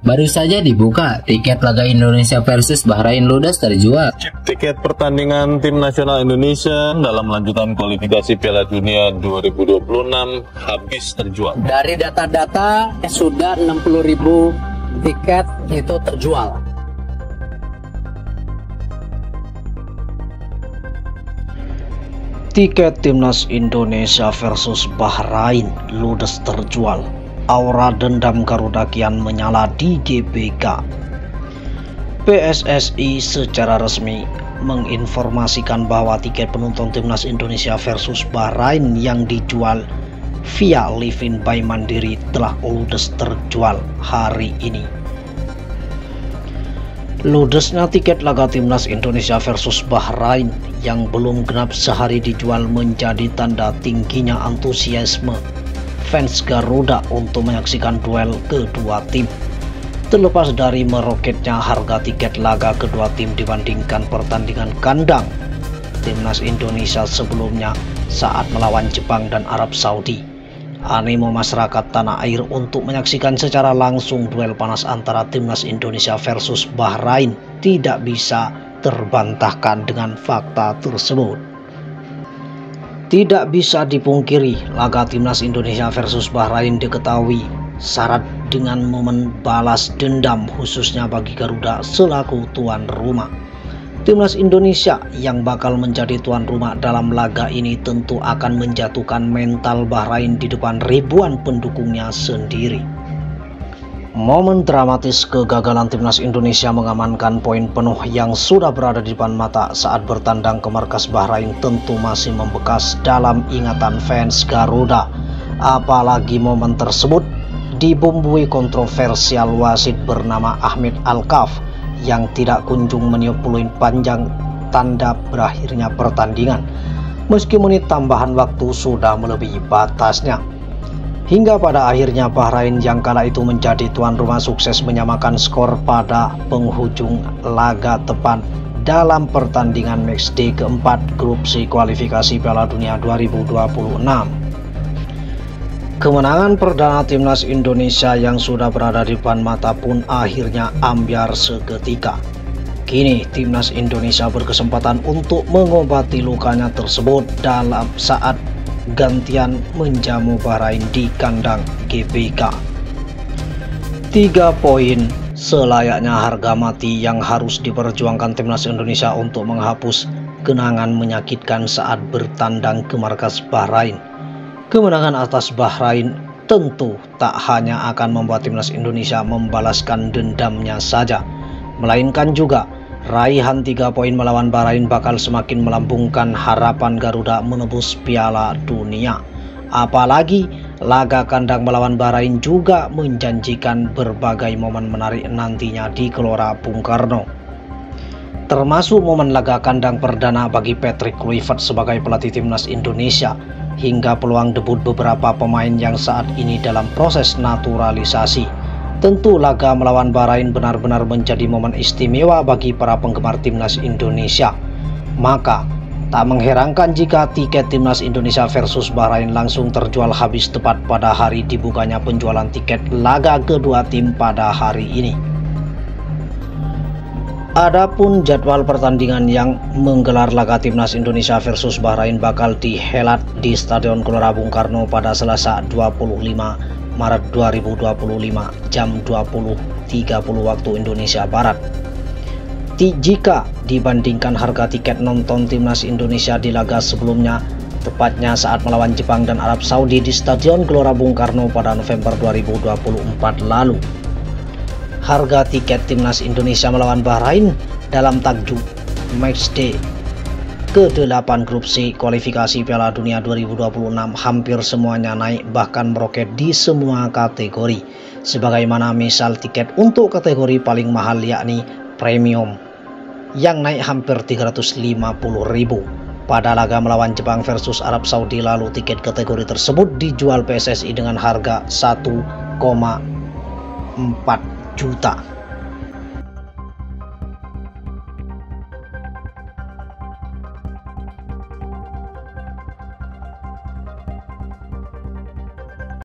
Baru saja dibuka, tiket laga Indonesia versus Bahrain ludes terjual. Tiket pertandingan tim nasional Indonesia dalam lanjutan kualifikasi Piala Dunia 2026 habis terjual. Dari data-data sudah 60.000 tiket itu terjual. Tiket timnas Indonesia versus Bahrain ludes terjual. Aura dendam Garuda kian menyala di GBK. PSSI secara resmi menginformasikan bahwa tiket penonton timnas Indonesia versus Bahrain yang dijual via Livin by Mandiri telah ludes terjual hari ini. Ludesnya tiket laga timnas Indonesia versus Bahrain yang belum genap sehari dijual menjadi tanda tingginya antusiasme fans Garuda untuk menyaksikan duel kedua tim. Terlepas dari meroketnya harga tiket laga kedua tim dibandingkan pertandingan kandang timnas Indonesia sebelumnya saat melawan Jepang dan Arab Saudi, animo masyarakat tanah air untuk menyaksikan secara langsung duel panas antara timnas Indonesia versus Bahrain tidak bisa terbantahkan dengan fakta tersebut. Tidak bisa dipungkiri, laga timnas Indonesia versus Bahrain diketahui syarat dengan momen balas dendam khususnya bagi Garuda selaku tuan rumah. Timnas Indonesia yang bakal menjadi tuan rumah dalam laga ini tentu akan menjatuhkan mental Bahrain di depan ribuan pendukungnya sendiri. Momen dramatis kegagalan timnas Indonesia mengamankan poin penuh yang sudah berada di depan mata saat bertandang ke markas Bahrain tentu masih membekas dalam ingatan fans Garuda. Apalagi momen tersebut dibumbui kontroversial wasit bernama Ahmed Alkaf yang tidak kunjung meniup peluit panjang tanda berakhirnya pertandingan meski menit tambahan waktu sudah melebihi batasnya. Hingga pada akhirnya Bahrain yang kala itu menjadi tuan rumah sukses menyamakan skor pada penghujung laga tepat dalam pertandingan matchday keempat grup C kualifikasi Piala Dunia 2026. Kemenangan perdana timnas Indonesia yang sudah berada di depan mata pun akhirnya ambyar seketika. Kini timnas Indonesia berkesempatan untuk mengobati lukanya tersebut dalam saat gantian menjamu Bahrain di kandang GBK. 3 poin selayaknya harga mati yang harus diperjuangkan timnas Indonesia untuk menghapus kenangan menyakitkan saat bertandang ke markas Bahrain. Kemenangan atas Bahrain tentu tak hanya akan membuat timnas Indonesia membalaskan dendamnya saja, melainkan juga raihan 3 poin melawan Bahrain bakal semakin melambungkan harapan Garuda menebus Piala Dunia. Apalagi laga kandang melawan Bahrain juga menjanjikan berbagai momen menarik nantinya di Gelora Bung Karno. Termasuk momen laga kandang perdana bagi Patrick Kluivert sebagai pelatih timnas Indonesia, hingga peluang debut beberapa pemain yang saat ini dalam proses naturalisasi. Tentu laga melawan Bahrain benar-benar menjadi momen istimewa bagi para penggemar timnas Indonesia. Maka tak mengherankan jika tiket timnas Indonesia versus Bahrain langsung terjual habis tepat pada hari dibukanya penjualan tiket laga kedua tim pada hari ini. Adapun jadwal pertandingan yang menggelar laga timnas Indonesia versus Bahrain bakal dihelat di Stadion Gelora Bung Karno pada Selasa 25 Maret 2025 jam 20.30 waktu Indonesia Barat. Jika dibandingkan harga tiket nonton timnas Indonesia di laga sebelumnya, tepatnya saat melawan Jepang dan Arab Saudi di Stadion Gelora Bung Karno pada November 2024 lalu, harga tiket timnas Indonesia melawan Bahrain dalam tajuk matchday ke-8 grup C kualifikasi Piala Dunia 2026 hampir semuanya naik, bahkan meroket di semua kategori. Sebagaimana misal tiket untuk kategori paling mahal yakni premium yang naik hampir 350.000. Pada laga melawan Jepang versus Arab Saudi lalu, tiket kategori tersebut dijual PSSI dengan harga 1,4 juta.